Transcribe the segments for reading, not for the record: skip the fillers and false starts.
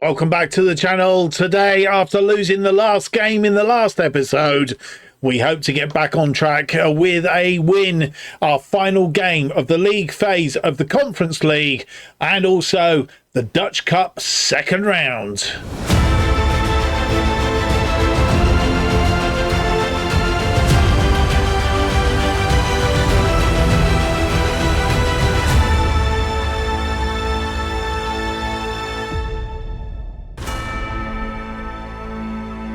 Welcome back to the channel. Today, after losing the last game in the last episode, we hope to get back on track with a win. Our final game of the league phase of the Conference League and also the Dutch Cup second round.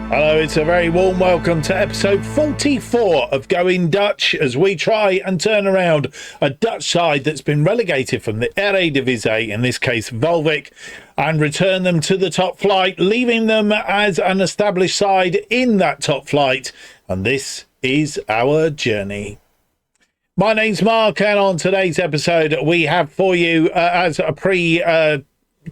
Hello, it's a very warm welcome to episode 44 of Going Dutch as we try and turn around a Dutch side that's been relegated from the Eredivisie, in this case Waalwijk, and return them to the top flight, leaving them as an established side in that top flight. And this is our journey. My name's Mark, and on today's episode we have for you, as a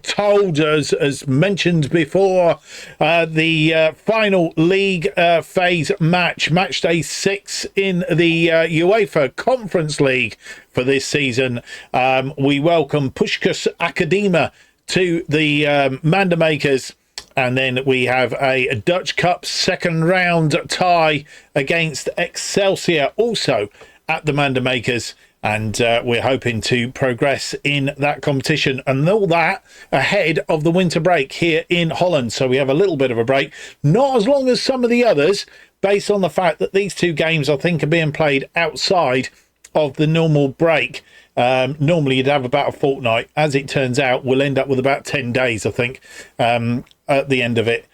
told us, as mentioned before, the final league phase match day 6 in the UEFA Conference League for this season. We welcome Puskas Ackademia to the Mandamakers, and then we have a Dutch Cup second round tie against Excelsior, also at the Mandamakers. And we're hoping to progress in that competition, and all that ahead of the winter break here in Holland. So we have a little bit of a break, not as long as some of the others, based on the fact that these two games, I think, are being played outside of the normal break. Normally you'd have about a fortnight. As it turns out, we'll end up with about 10 days, I think, at the end of it.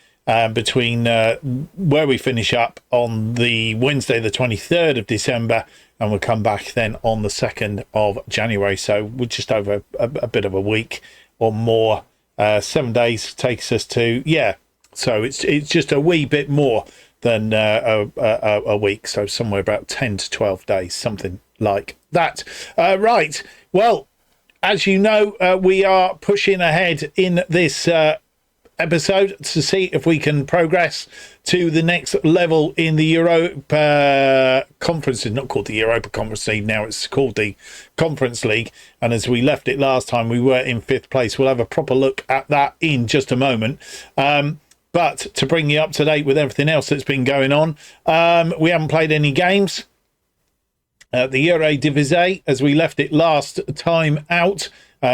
Between where we finish up on the Wednesday the 23rd of December, and we'll come back then on the 2nd of January. So we're just over a bit of a week or more. 7 days takes us to, so it's just a wee bit more than a week, so somewhere about 10 to 12 days, something like that. Right, well, as you know, we are pushing ahead in this episode to see if we can progress to the next level in the Europa Conference. It's not called the Europa Conference League now, it's called the Conference League, and as we left it last time, we were in 5th place. We'll have a proper look at that in just a moment. But to bring you up to date with everything else that's been going on, we haven't played any games. The Eredivisie, as we left it last time out,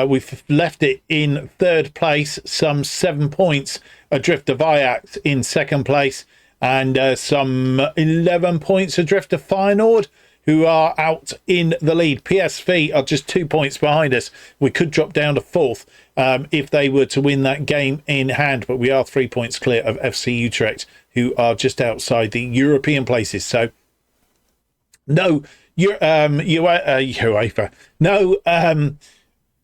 we've left it in 3rd place, some 7 points adrift of Ajax in 2nd place, and some 11 points adrift of Feyenoord, who are out in the lead. PSV are just 2 points behind us. We could drop down to 4th if they were to win that game in hand, but we are 3 points clear of FC Utrecht, who are just outside the European places. So no UEFA, no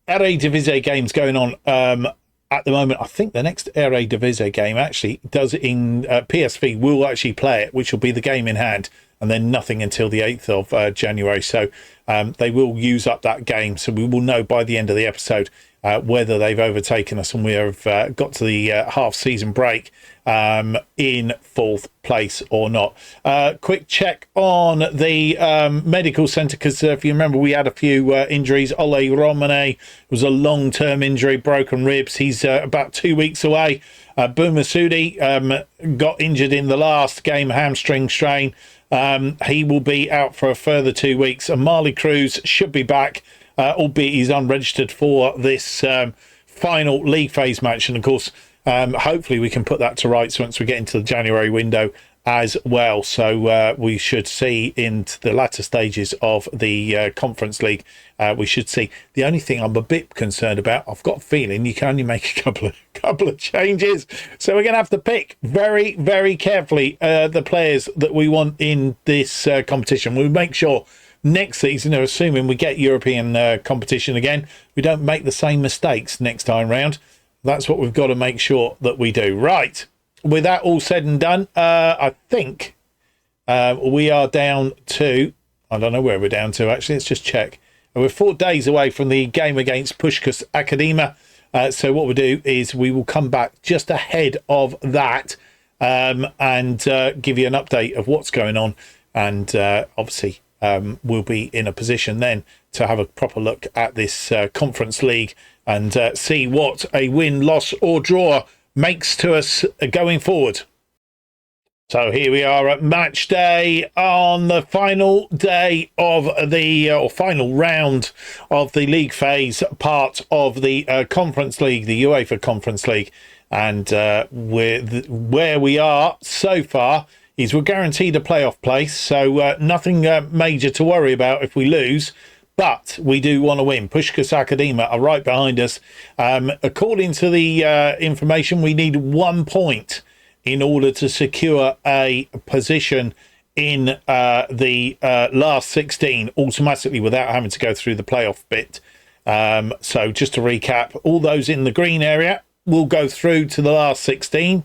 Eredivisie games going on at the moment. I think the next Eredivisie game actually does in PSV will actually play it, which will be the game in hand, and then nothing until the 8th of January. So they will use up that game. So we will know by the end of the episode whether they've overtaken us and we have got to the half-season break in 4th place or not. Quick check on the medical centre, because if you remember, we had a few injuries. Ole Romane was a long-term injury, broken ribs. He's about 2 weeks away. Boumassoudi got injured in the last game, hamstring strain. He will be out for a further 2 weeks. And Marley Cruz should be back, albeit he's unregistered for this final league phase match. And of course, hopefully we can put that to rights once we get into the January window as well. So we should see into the latter stages of the Conference League, we should see. The only thing I'm a bit concerned about, I've got a feeling you can only make a couple of changes. So we're going to have to pick very, very carefully the players that we want in this competition. We'll make sure next season, assuming we get European competition again, we don't make the same mistakes next time round. That's what we've got to make sure that we do. Right. With that all said and done, I think we are down to, I don't know where we're down to, actually. Let's just check. We're 4 days away from the game against Puskas Ackademia. So what we'll do is we will come back just ahead of that and give you an update of what's going on. And obviously we'll be in a position then to have a proper look at this Conference League and see what a win, loss or draw makes to us going forward. So here we are at match day on the final day of the or final round of the league phase part of the Conference League, the UEFA Conference League. And where we are so far is we're guaranteed a playoff place. So nothing major to worry about if we lose. But we do want to win. Puskas Ackademia are right behind us. According to the information, we need 1 point in order to secure a position in the last 16 automatically without having to go through the playoff bit. So just to recap, all those in the green area will go through to the last 16.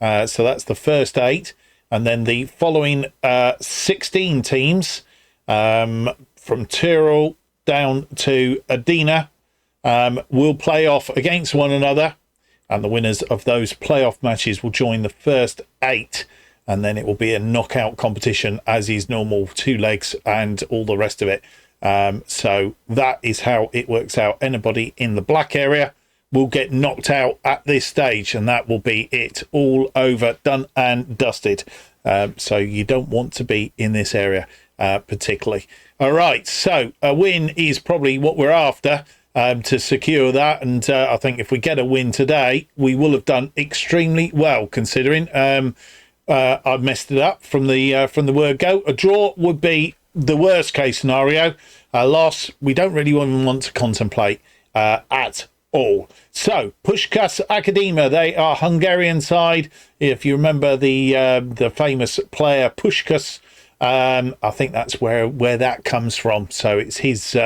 So that's the first 8. And then the following 16 teams from Tyrrell down to Adina will play off against one another. And the winners of those playoff matches will join the first 8. And then it will be a knockout competition as is normal, 2 legs and all the rest of it. So that is how it works out. Anybody in the black area will get knocked out at this stage. And that will be it. All over, done and dusted. So you don't want to be in this area particularly. All right, so a win is probably what we're after. To secure that, and I think if we get a win today, we will have done extremely well. Considering I've messed it up from the word go. A draw would be the worst case scenario. A loss we don't really even want to contemplate at all. So Puskas Ackademia, they are Hungarian side. If you remember the famous player Puskas, I think that's where that comes from. So it's his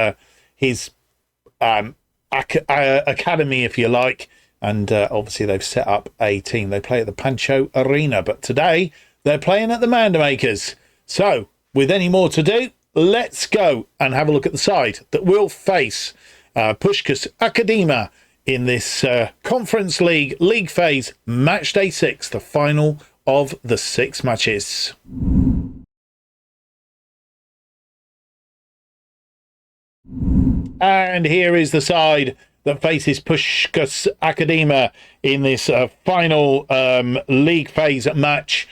academy, if you like, and obviously they've set up a team. They play at the Pancho Arena, but today they're playing at the Mandamakers. So with any more to do, let's go and have a look at the side that will face Puskas Ackademia in this Conference League phase match day 6, the final of the 6 matches. And here is the side that faces Puskas Ackademia in this final league phase match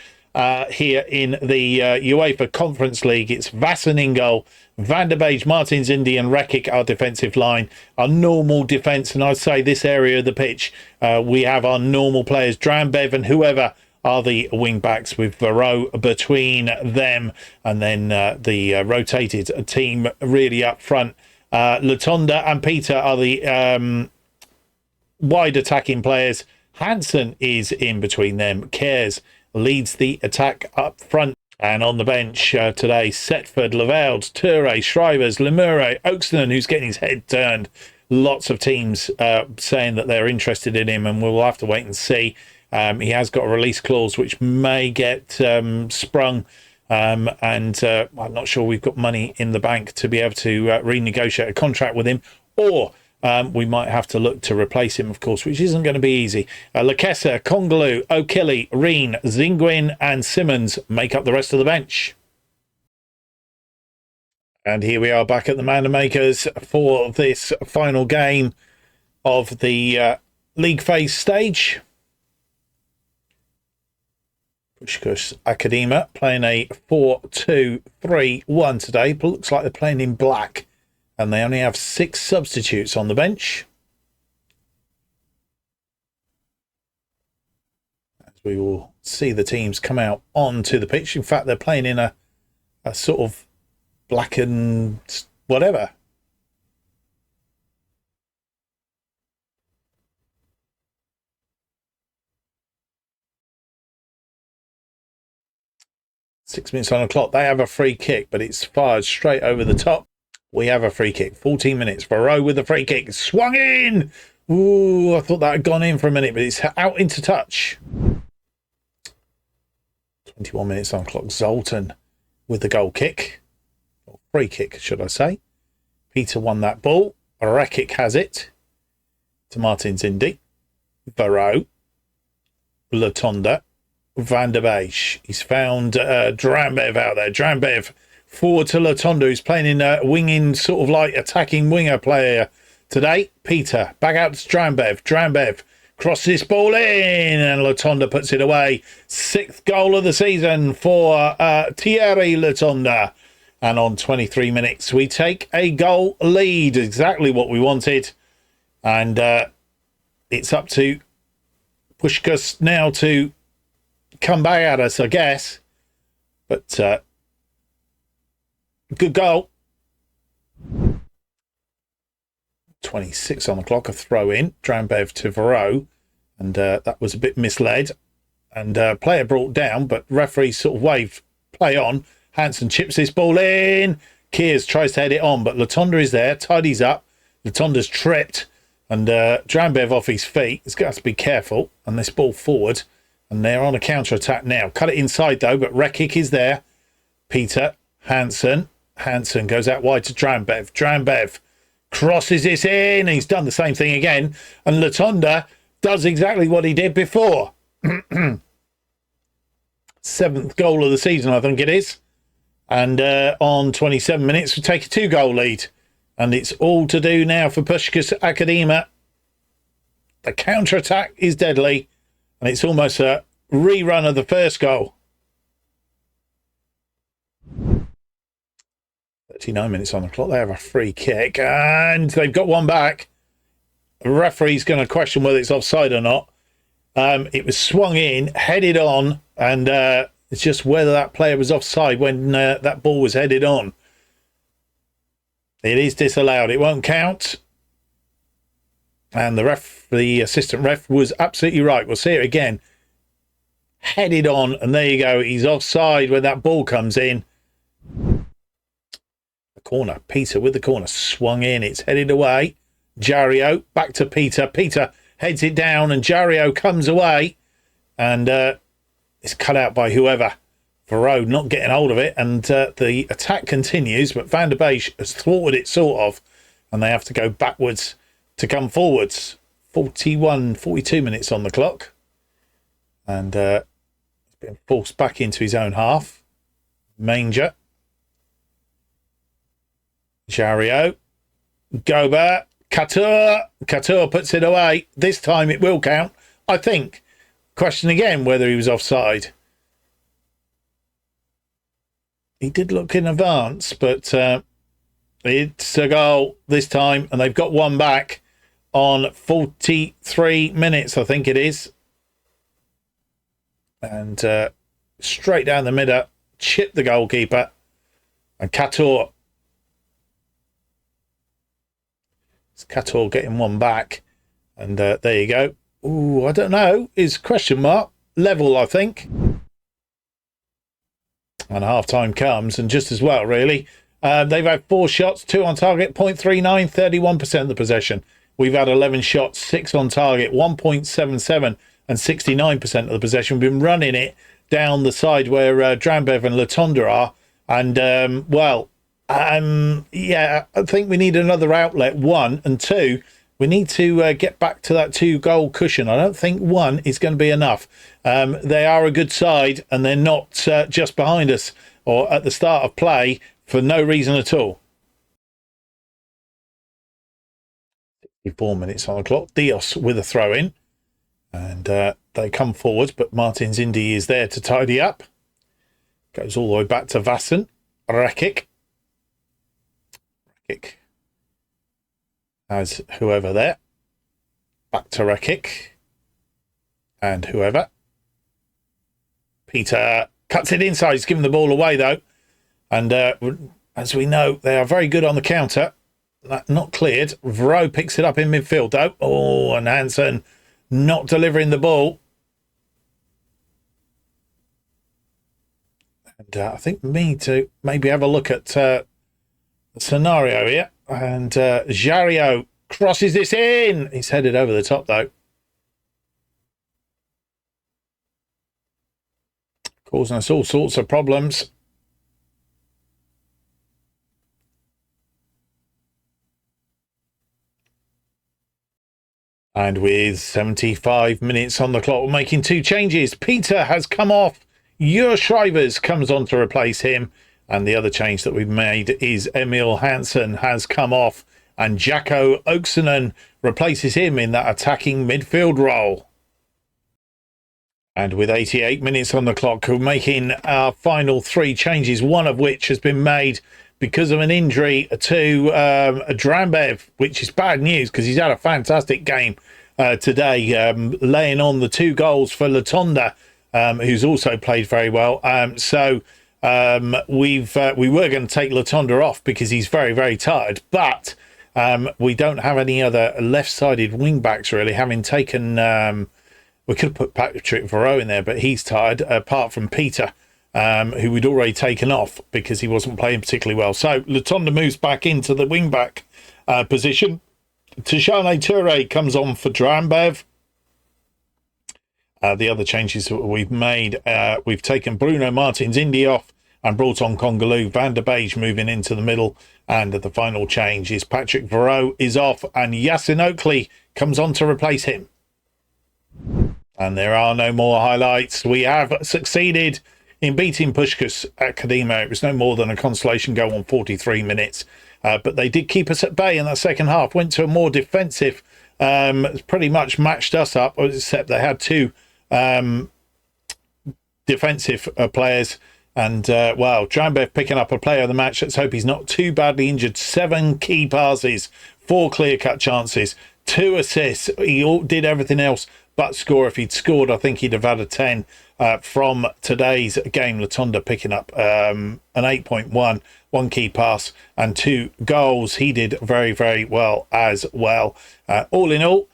here in the UEFA Conference League. It's Vassen in goal, Van der Beek, Martins Indy and Rekic, our defensive line. Our normal defence, and I'd say this area of the pitch, we have our normal players, Drambev and whoever are the wing backs, with Varro between them, and then the rotated team really up front. Latonda and Peter are the wide attacking players. Hansen is in between them. Cares leads the attack up front. And on the bench today, Setford, Lavelde, Toure, Shrivers, Lemure, Oakston, who's getting his head turned. Lots of teams saying that they're interested in him, and we'll have to wait and see. He has got a release clause which may get sprung. And I'm not sure we've got money in the bank to be able to renegotiate a contract with him, or we might have to look to replace him, of course, which isn't going to be easy. Lakessa, Kongalu, O'Killy, Reen, Zinguin and Simmons make up the rest of the bench. And here we are back at the Mandamakers for this final game of the league phase stage. Puskas Ackademia playing a 4-2-3-1 today, but looks like they're playing in black, and they only have 6 substitutes on the bench. As we will see the teams come out onto the pitch. In fact, they're playing in a sort of black and whatever. Six minutes on the clock. They have a free kick, but it's fired straight over the top. We have a free kick. 14 minutes. Varro with the free kick. Swung in. Ooh, I thought that had gone in for a minute, but it's out into touch. 21 minutes on the clock. Zoltan with the goal kick. Or free kick, should I say. Peter won that ball. Rekic has it. To Martins Indy. Varro. Latonda. Van der Beek. He's found Drambev out there. Drambev forward to Latonda, who's playing in a winging, sort of like attacking winger player today. Peter back out to Drambev. Drambev Cross this ball in, and Latonda puts it away. 6th goal of the season for Thierry Latonda. And on 23 minutes, we take a goal lead. Exactly what we wanted. And it's up to Puskas now to come back at us, I guess. But good goal. 26 on the clock, a throw in. Drambev to Varro. And that was a bit misled. And player brought down, but referee sort of waved play on. Hansen chips this ball in. Kears tries to head it on, but Latonda is there, tidies up. Latonda's tripped, and Drambev off his feet. He's got to be careful, and this ball forward. And they're on a counter-attack now. Cut it inside, though, but Rekic is there. Peter, Hansen. Hansen goes out wide to Drambev. Drambev crosses this in. He's done the same thing again. And Latonda does exactly what he did before. 7th goal of the season, I think it is. And on 27 minutes, we take a 2-goal lead. And it's all to do now for Puskas Ackademia. The counter-attack is deadly. And it's almost a rerun of the first goal. 39 minutes on the clock. They have a free kick. And they've got one back. The referee's going to question whether it's offside or not. It was swung in, headed on. And it's just whether that player was offside when that ball was headed on. It is disallowed. It won't count. And the assistant ref was absolutely right. We'll see it again. Headed on, and there you go. He's offside when that ball comes in. The corner. Peter with the corner. Swung in. It's headed away. Jario back to Peter. Peter heads it down, and Jario comes away. And it's cut out by whoever. Varro not getting hold of it, and the attack continues, but Van der Beek has thwarted it sort of, and they have to go backwards to come forwards. 42 minutes on the clock, and he's been forced back into his own half. Manger. Jario. Gobert. Couture puts it away. This time it will count, I think. Question again whether he was offside. He did look in advance, but it's a goal this time, and they've got one back on 43 minutes, I think it is. And straight down the middle, chip the goalkeeper, and Couture. It's Couture getting one back, and there you go. Ooh, I don't know. Is question mark level, I think. And half-time comes, and just as well, really. They've had 4 shots, 2 on target, 0.39, 31% of the possession. We've had 11 shots, 6 on target, 1.77, and 69% of the possession. We've been running it down the side where Drambev and Latonda are. And, yeah, I think we need another outlet, 1, and 2. We need to get back to that 2-goal cushion. I don't think 1 is going to be enough. They are a good side, and they're not just behind us or at the start of play for no reason at all. 64 minutes on the clock. Dios with a throw-in. And they come forward, but Martins Indy is there to tidy up. Goes all the way back to Vassen. Rekic. Has whoever there. Back to Rekic. And whoever. Peter cuts it inside. He's giving the ball away, though. And as we know, they are very good on the counter. Not cleared. Varro picks it up in midfield, though. Oh, and Hansen not delivering the ball. And I think we need to maybe have a look at the scenario here. And Jario crosses this in. He's headed over the top, though. Causing us all sorts of problems. And with 75 minutes on the clock, we're making 2 changes. Peter has come off. Jur Schreivers comes on to replace him. And the other change that we've made is Emil Hansen has come off and Jacko Oksanen replaces him in that attacking midfield role. And with 88 minutes on the clock, we're making our final 3 changes, one of which has been made because of an injury to Drambev, which is bad news because he's had a fantastic game today, laying on the 2 goals for Latonda, who's also played very well. So we were going to take Latonda off because he's very, very tired, but we don't have any other left-sided wing-backs really, having taken... we could have put Patrick Varro in there, but he's tired, apart from Peter, who we'd already taken off because he wasn't playing particularly well. So Latonda moves back into the wing-back position. Tishane Toure comes on for Drambev. The other changes that we've made, we've taken Bruno Martins Indy off and brought on Congolou. Van der Beek moving into the middle. And the final change is Patrick Varro is off and Yasin Oakley comes on to replace him. And there are no more highlights. We have succeeded in beating Puskas Ackademia. It was no more than a consolation goal on 43 minutes. But they did keep us at bay in that second half. Went to a more defensive, pretty much matched us up, except they had 2 defensive players. And, well, Drambev picking up a player of the match. Let's hope he's not too badly injured. 7 key passes, 4 clear-cut chances, 2 assists. He did everything else but score. If he'd scored, I think he'd have had a 10 from today's game. Latonda picking up an 8.1, 1 key pass and 2 goals. He did very, very well as well. All in all,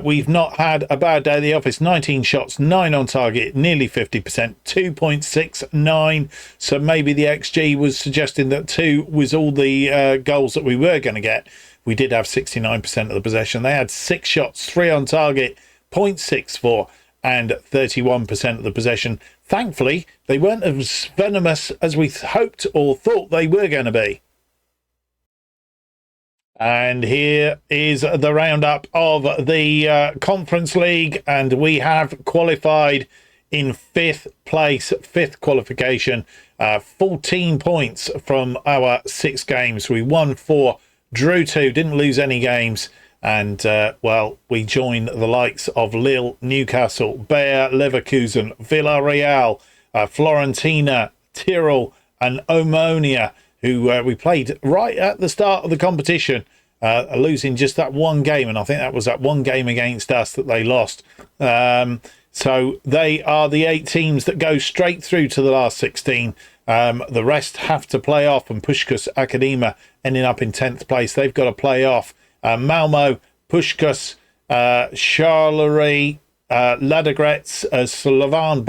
we've not had a bad day at the office. 19 shots, 9 on target, nearly 50%, 2.69. So maybe the XG was suggesting that 2 was all the goals that we were going to get. We did have 69% of the possession. They had 6 shots, 3 on target, 0.64 and 31% of the possession. Thankfully, they weren't as venomous as we hoped or thought they were going to be. And here is the roundup of the Conference League, and we have qualified in 5th place, 5th qualification, 14 points from our 6 games. We won 4, drew 2, didn't lose any games. And, well, we join the likes of Lille, Newcastle, Bayer Leverkusen, Villarreal, Florentina, Tyrrell and Omonia, who we played right at the start of the competition, losing just that 1 game. And I think that was that 1 game against us that they lost. So they are the 8 teams that go straight through to the last 16. The rest have to play off, and Puskas Ackademia ending up in 10th place. They've got to play off Malmo, Puskas, Charleroi, Ladogrets, Slovan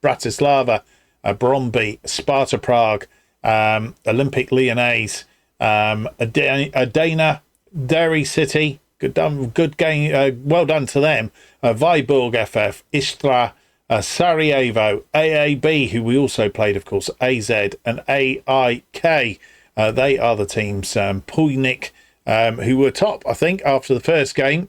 Bratislava, Bromby, Sparta Prague, Olympic Lyonnais, Adana, Derry City. Good game. Well done to them. Viborg FF, Istra, Sarajevo, AAB, who we also played, of course, AZ and AIK. They are the teams. Puynik, who were top, I think, after the first game.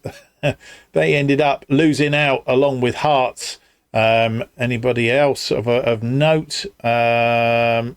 They ended up losing out along with Hearts. Anybody else of note? Northern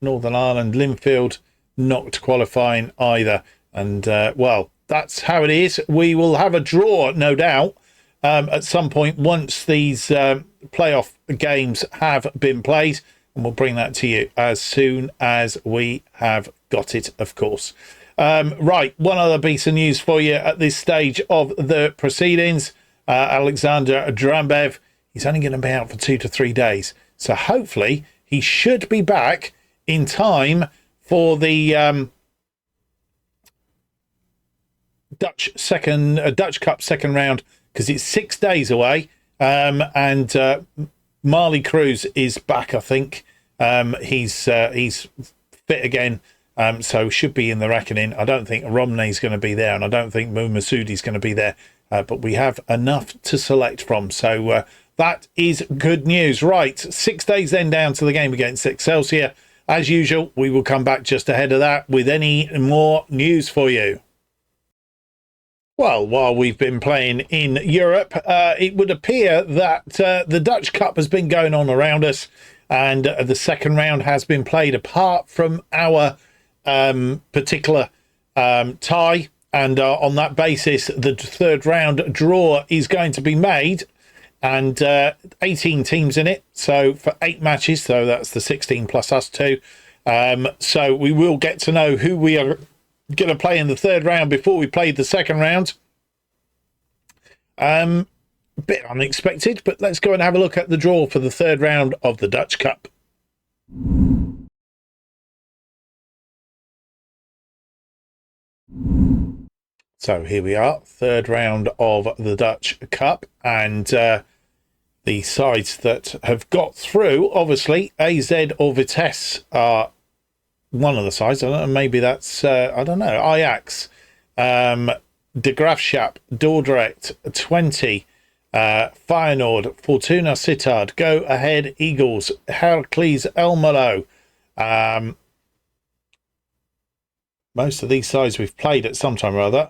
Ireland, Linfield, not qualifying either. And, well, that's how it is. We will have a draw, no doubt, at some point once these playoff games have been played. And we'll bring that to you as soon as we have got it, of course. Right, one other piece of news for you at this stage of the proceedings. Alexander Drambev, he's only going to be out for 2 to 3 days. So hopefully he should be back in time for the Dutch Cup second round, because it's 6 days away. And Marley Cruz is back, I think. He's fit again, so should be in the reckoning. I don't think Romney's going to be there, and I don't think Moumasudi's going to be there. But we have enough to select from, so that is good news. Right, 6 days then down to the game against Excelsior. As usual, we will come back just ahead of that with any more news for you. Well, while we've been playing in Europe, it would appear that the Dutch Cup has been going on around us, and the second round has been played. Apart from our particular tie, and on that basis, the third round draw is going to be made, and 18 teams in it, so for 8 matches, so that's the 16 plus us 2. So we will get to know who we are going to play in the third round before we play the second round. A bit unexpected, but let's go and have a look at the draw for the third round of the Dutch Cup. So here we are, third round of the Dutch Cup, and the sides that have got through, obviously, AZ or Vitesse are one of the sides. I don't know, maybe that's, I don't know, Ajax, De Graafschap, Dordrecht, 20, Feyenoord, Fortuna Sittard, Go Ahead Eagles, Heracles Almelo. Most of these sides we've played at some time or other.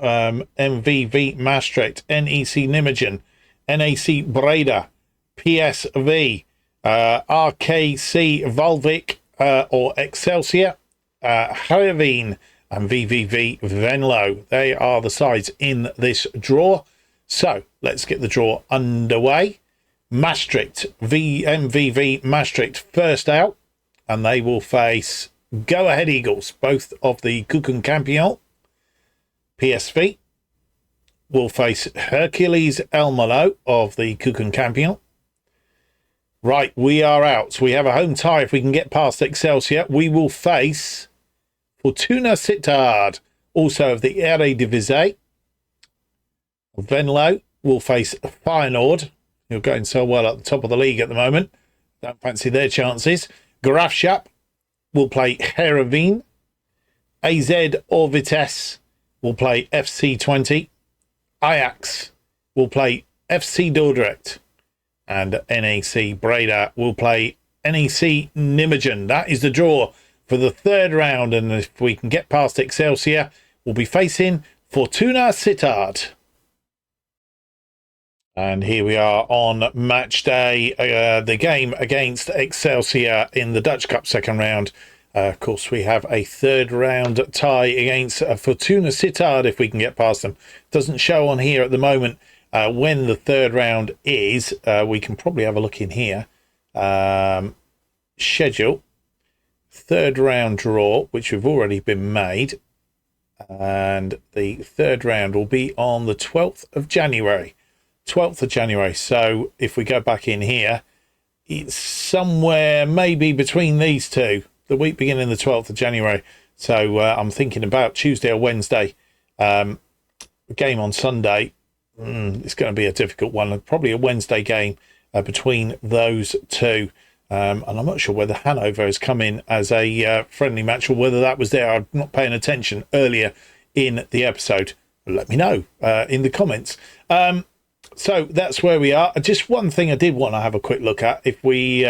MVV Maastricht, NEC Nijmegen, NAC Breda, PSV, RKC Waalwijk or Excelsior, Heerenveen and VVV Venlo. They are the sides in this draw. So let's get the draw underway. Maastricht, MVV Maastricht first out, and they will face Go Ahead Eagles, both of the Keukenkampioen. PSV will face Hercules Almelo of the Keukenkampioen. Right, we are out. So we have a home tie. If we can get past Excelsior, we will face Fortuna Sittard, also of the Eredivisie. Venlo will face Feyenoord, who are going so well at the top of the league at the moment. Don't fancy their chances. Graafschap will play Heerenveen. AZ or Vitesse will play FC20. Ajax will play FC Dordrecht. And NAC Breda will play NEC Nijmegen. That is the draw for the third round. And if we can get past Excelsior, we'll be facing Fortuna Sittard. And here we are on match day, the game against Excelsior in the Dutch Cup second round. Of course, we have a third round tie against Fortuna Sittard if we can get past them. Doesn't show on here at the moment when the third round is. We can probably have a look in here. Schedule. Third round draw, which have already been made. And the third round will be on the 12th of January. 12th of January. So if we go back in here, it's somewhere maybe between these two, the week beginning the 12th of January. So I'm thinking about Tuesday or Wednesday. Game on Sunday. It's going to be a difficult one. Probably a Wednesday game between those two. And I'm not sure whether Hanover has come in as a friendly match or whether that was there. I'm not paying attention earlier in the episode. Let me know in the comments. So that's where we are. Just one thing I did want to have a quick look at. If we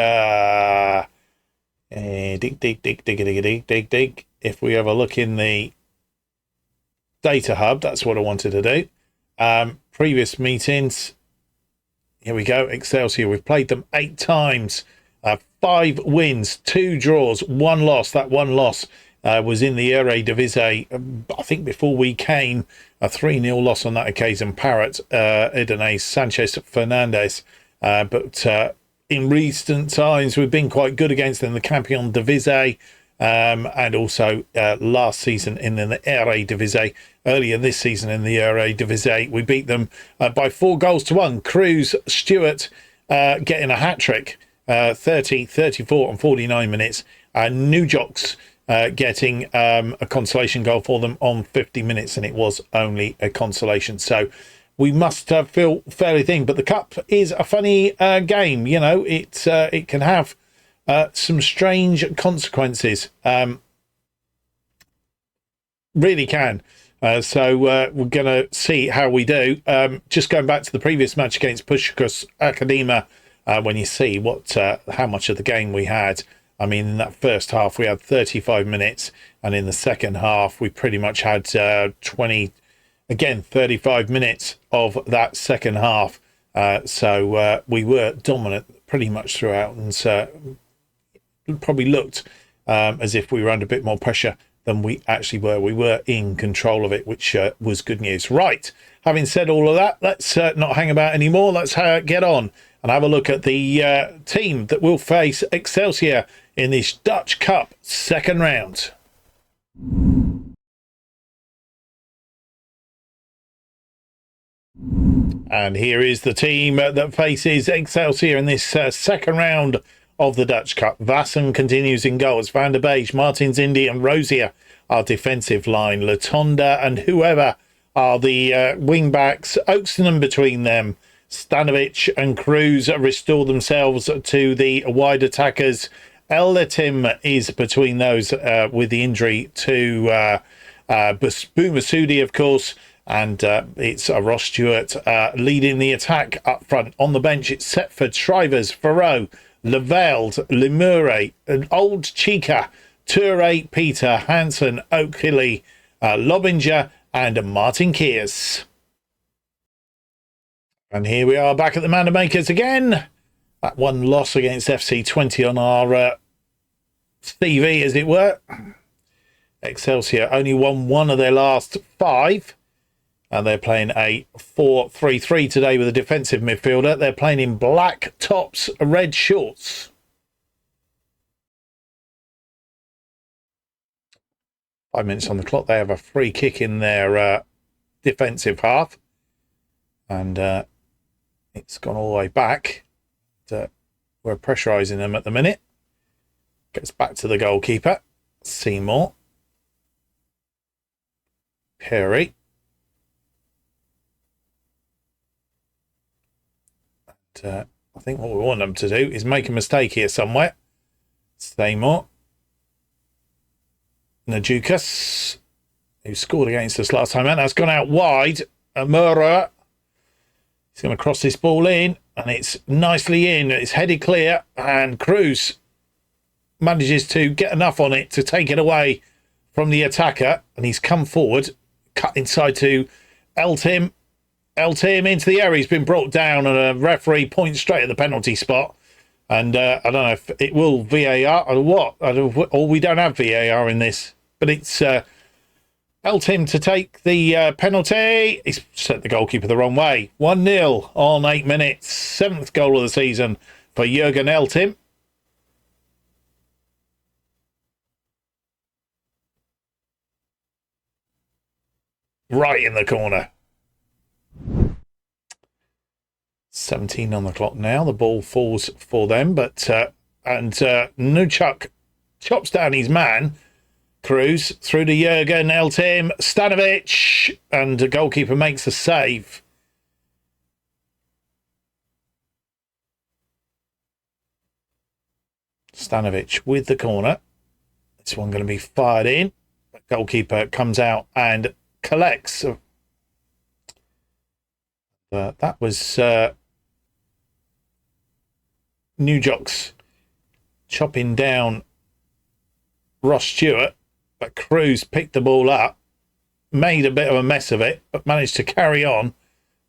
dig. If we have a look in the data hub, that's what I wanted to do. Previous meetings. Here we go. Excelsior. We've played them 8 times. 5 wins, 2 draws, 1 loss. That 1 loss was in the Eredivisie, I think before we came, a 3-0 loss on that occasion. Parrot, Idenez, Sanchez, Fernandez. But in recent times, we've been quite good against them, the Campion Divisie, and also last season in the Eredivisie. Earlier this season in the Eredivisie, we beat them by 4 goals to 1. Cruz, Stewart getting a hat-trick, 30, 34 and 49 minutes. Nujok's getting a consolation goal for them on 50 minutes, and it was only a consolation. So we must feel fairly thin, but the cup is a funny game. You know, it can have some strange consequences. Really can. So we're going to see how we do. Just going back to the previous match against Puskas Ackademia, when you see how much of the game we had. I mean, in that first half, we had 35 minutes, and in the second half, we pretty much had 35 minutes of that second half. So we were dominant pretty much throughout, and probably looked as if we were under a bit more pressure than we actually were. We were in control of it, which was good news. Right, having said all of that, let's not hang about anymore. Let's get on and have a look at the team that will face Excelsior in this Dutch Cup second round. And here is the team that faces Excelsior in this second round of the Dutch Cup. Vassen continues in goals. Van der Beek, Martins Indy and Rosier are defensive line. Latonda and whoever are the wing backs. Oakson between them. Stanovic and Cruz restore themselves to the wide attackers. Elletim is between those with the injury to Boumassoudi, of course. And it's Ross Stewart leading the attack up front. On the bench, it's Setford, Shrivers, Farrow, Leveld, Lemure, Old Chica, Toure, Peter, Hansen, Oakley, Lobinger, and Martin Kears. And here we are back at the Manor Makers again. That one loss against FC20 on our CV, as it were. Excelsior only won one of their last 5. And they're playing a 4-3-3 today with a defensive midfielder. They're playing in black tops, red shorts. 5 minutes on the clock. They have a free kick in their defensive half. And it's gone all the way back. We're pressurising them at the minute. Gets back to the goalkeeper. Seymour. Perry. I think what we want them to do is make a mistake here somewhere. Seymour. Najukas, who scored against us last time out. That's gone out wide. Amura. He's going to cross this ball in, and it's nicely in. It's headed clear, and Cruz manages to get enough on it to take it away from the attacker, and he's come forward, cut inside to Eltim. Eltim into the area. He's been brought down, and a referee points straight at the penalty spot. And I don't know if it will VAR or what. Or we don't have VAR in this. But it's Eltim to take the penalty. He's set the goalkeeper the wrong way. 1-0 on 8 minutes. 7th goal of the season for Jurgen Eltim. Right in the corner. 17 on the clock now. The ball falls for them, but Nuchuk chops down his man. Cruz through to Jurgen Eltim, Stanovic, and the goalkeeper makes a save. Stanovic with the corner. This one going to be fired in. The goalkeeper comes out and collects. That was Newjocks chopping down Ross Stewart, but Cruz picked the ball up, made a bit of a mess of it, but managed to carry on.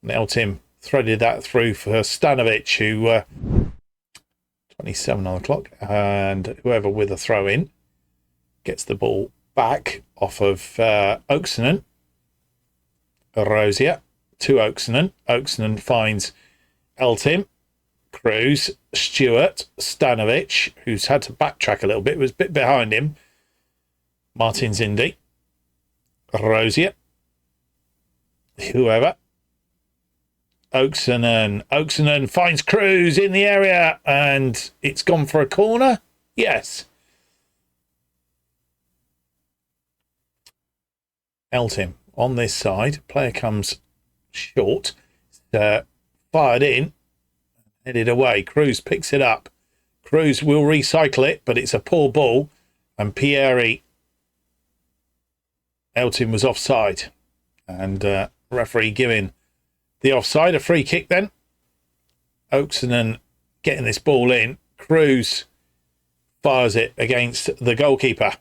Eltim threaded that through for Stanovic, who 27 on the clock, and whoever with a throw in gets the ball back off of Oaksonen. Rosier to Oaksonen. Oaksonen finds Eltim. Cruz, Stewart, Stanovic, who's had to backtrack a little bit, was a bit behind him. Martins Indy, Rosier, whoever. Oaksonen finds Cruz in the area, and it's gone for a corner. Yes. Eltim on this side. Player comes short. Fired in. Headed away. Cruz picks it up. Cruz will recycle it, but it's a poor ball. And Pieri Eltim was offside. And referee giving the offside. A free kick then. Oaksonen getting this ball in. Cruz fires it against the goalkeeper.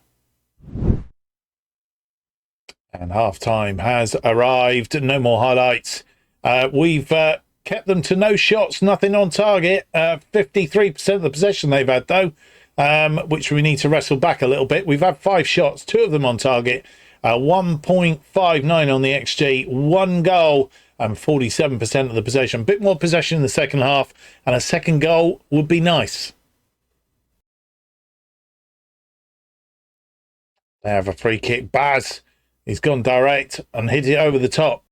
And half-time has arrived. No more highlights. We've kept them to no shots, nothing on target. 53% of the possession they've had, though. which we need to wrestle back a little bit. We've had 5 shots, 2 of them on target, 1.59 on the XG, 1 goal, and 47% of the possession. A bit more possession in the second half, and a second goal would be nice. They have a free kick. Baz, he's gone direct and hit it over the top.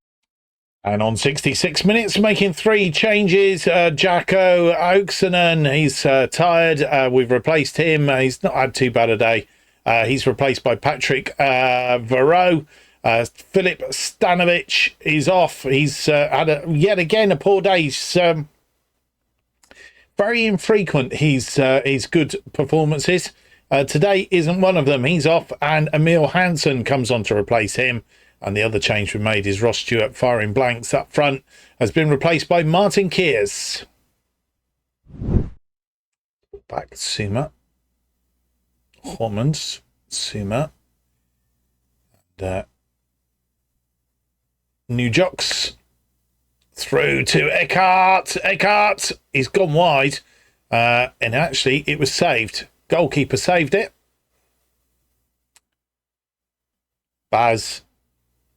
And on 66 minutes, making 3 changes, Jacko Oaksonen, he's tired. We've replaced him. He's not had too bad a day. He's replaced by Patrick Varro. Filip Stanovic is off. He's had yet again a poor day. He's very infrequent, his good performances. Today isn't one of them. He's off, and Emil Hansen comes on to replace him. And the other change we made is Ross Stewart firing blanks up front has been replaced by Martin Kears. Back Suma. Hormons. Suma. And New Jocks. Through to Eckhart. Eckhart. He's gone wide. And actually it was saved. Goalkeeper saved it. Baz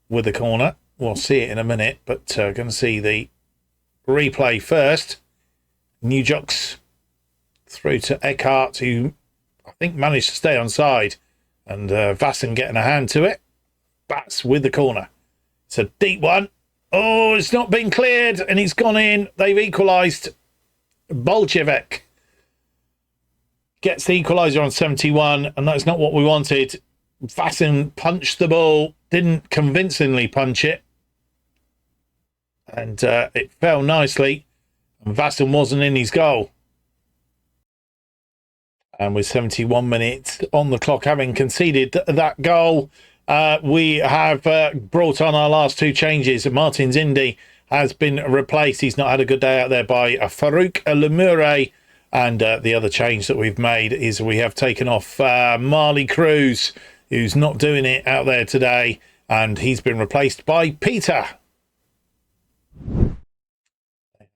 with the corner. We'll see it in a minute, but going to see the replay first. New Jocks through to Eckhart, who I think managed to stay on side, and Vassen getting a hand to it. Bats with the corner. It's a deep one. Oh, it's not been cleared, and it's gone in. They've equalised. Bolchevik gets the equaliser on 71, and that's not what we wanted. Vassen punched the ball, didn't convincingly punch it, and it fell nicely, and Vassen wasn't in his goal. And with 71 minutes on the clock, having conceded that goal, we have brought on our last 2 changes. Martin Zindi has been replaced. He's not had a good day out there, by Farouk Lemure. And the other change that we've made is we have taken off Marley Cruz, who's not doing it out there today, and he's been replaced by Peter.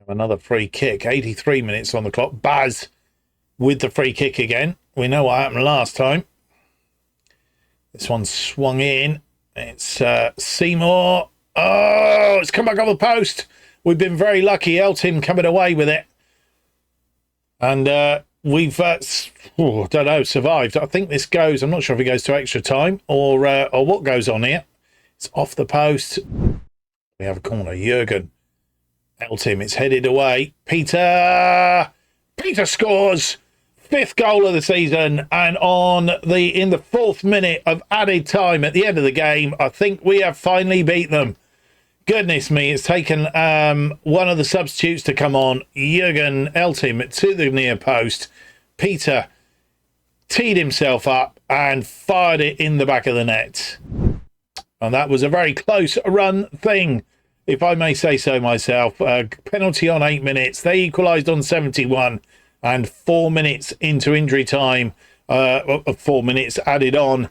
Another free kick, 83 minutes on the clock. Baz with the free kick again. We know what happened last time. This one swung in. It's Seymour. Oh, it's come back off the post. We've been very lucky. Eltim coming away with it. And we've, don't know, survived. I think this goes, I'm not sure if it goes to extra time or what goes on here. It's off the post. We have a corner. Jurgen. Eltim, it's headed away. Peter scores. 5th goal of the season. And in the 4th minute of added time at the end of the game, I think we have finally beat them. Goodness me, it's taken one of the substitutes to come on. Jurgen Eltim to the near post. Peter teed himself up and fired it in the back of the net. And that was a very close run thing, if I may say so myself. Penalty on 8 minutes. They equalised on 71. And 4 minutes into injury time, 4 minutes added on,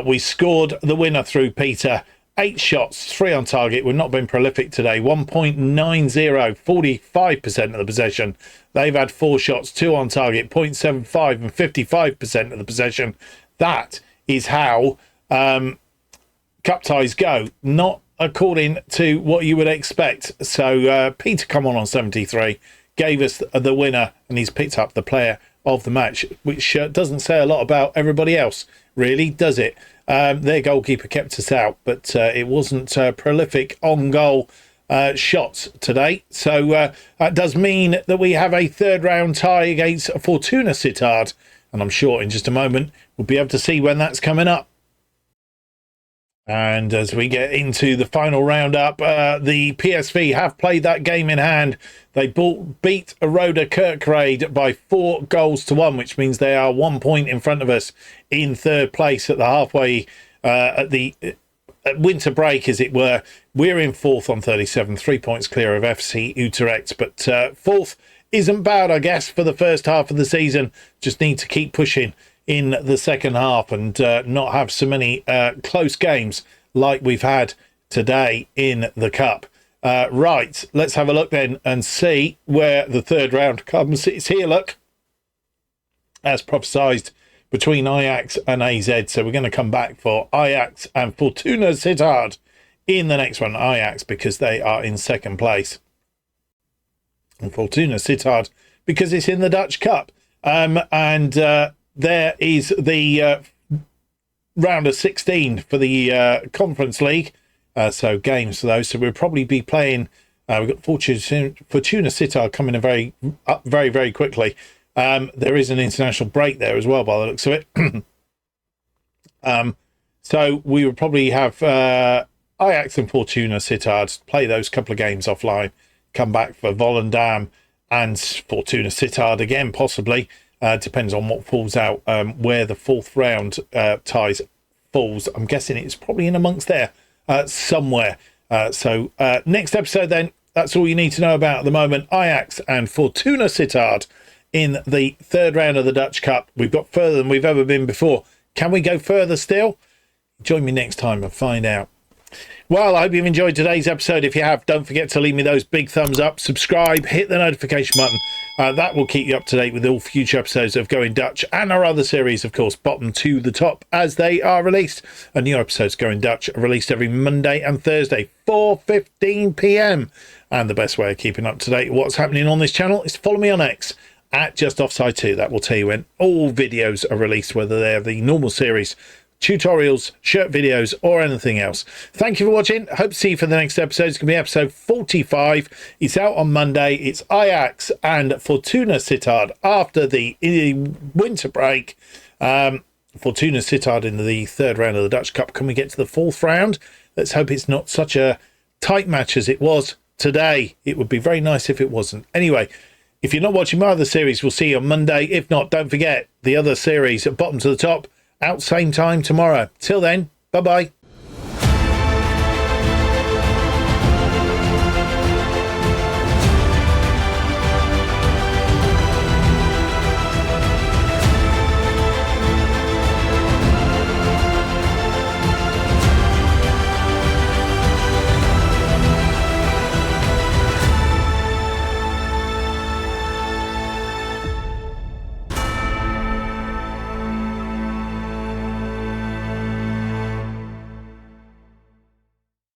we scored the winner through Peter. 8 shots, 3 on target. We've not been prolific today. 1.90, 45% of the possession. They've had 4 shots, 2 on target, 0.75 and 55% of the possession. That is how cup ties go. Not according to what you would expect. So Peter come on 73, gave us the winner, and he's picked up the player of the match, which doesn't say a lot about everybody else, really, does it? Their goalkeeper kept us out, but it wasn't prolific on-goal shots today. So that does mean that we have a 3rd round tie against Fortuna Sittard, and I'm sure in just a moment we'll be able to see when that's coming up. And as we get into the final roundup, the PSV have played that game in hand. They beat Roda Kerkrade by 4 goals to 1, which means they are 1 point in front of us in 3rd place at the halfway, at the winter break, as it were. We're in 4th on 37, 3 points clear of FC Utrecht. But 4th isn't bad, I guess, for the first half of the season. Just need to keep pushing in the second half and not have so many close games like we've had today in the Cup. Right, let's have a look then and see where the 3rd round comes. It's here, look. as prophesised, between Ajax and AZ. So we're going to come back for Ajax and Fortuna Sittard in the next one. Ajax because they are in second place, and Fortuna Sittard because it's in the Dutch Cup. There is the round of 16 for the Conference League. So games for those. So we'll probably be playing. We've got Fortuna Sittard coming in very, very quickly. There is an international break there as well, by the looks of it. So we will probably have Ajax and Fortuna Sittard play those couple of games offline. Come back for Volendam and Fortuna Sittard again, possibly. Depends on what falls out, where the fourth round ties falls. I'm guessing it's probably in amongst there somewhere. So next episode then, that's all you need to know about at the moment. Ajax and Fortuna Sittard in the third round of the Dutch Cup. We've got further than we've ever been before. Can we go further still? Join me next time and find out. Well, I hope you've enjoyed today's episode. If you have, don't forget to leave me those big thumbs up, subscribe, hit the notification button. That will keep you up to date with all future episodes of Going Dutch and our other series, of course, bottom to the top as they are released. And new episodes Going Dutch are released every Monday and Thursday, 4:15 p.m. And the best way of keeping up to date with what's happening on this channel is to follow me on X at JustOffside2. That will tell you when all videos are released, whether they're the normal series, tutorials, shirt videos, or anything else. Thank you for watching. Hope to see you for the next episode. It's going to be episode 45. It's out on Monday. It's Ajax and Fortuna Sittard after the winter break. Fortuna Sittard in the third round of the Dutch Cup. Can we get to the fourth round? Let's hope it's not such a tight match as it was today. It would be very nice if it wasn't. Anyway, if you're not watching my other series, we'll see you on Monday. If not, don't forget the other series at bottom to the top, out same time tomorrow. Till then, bye-bye.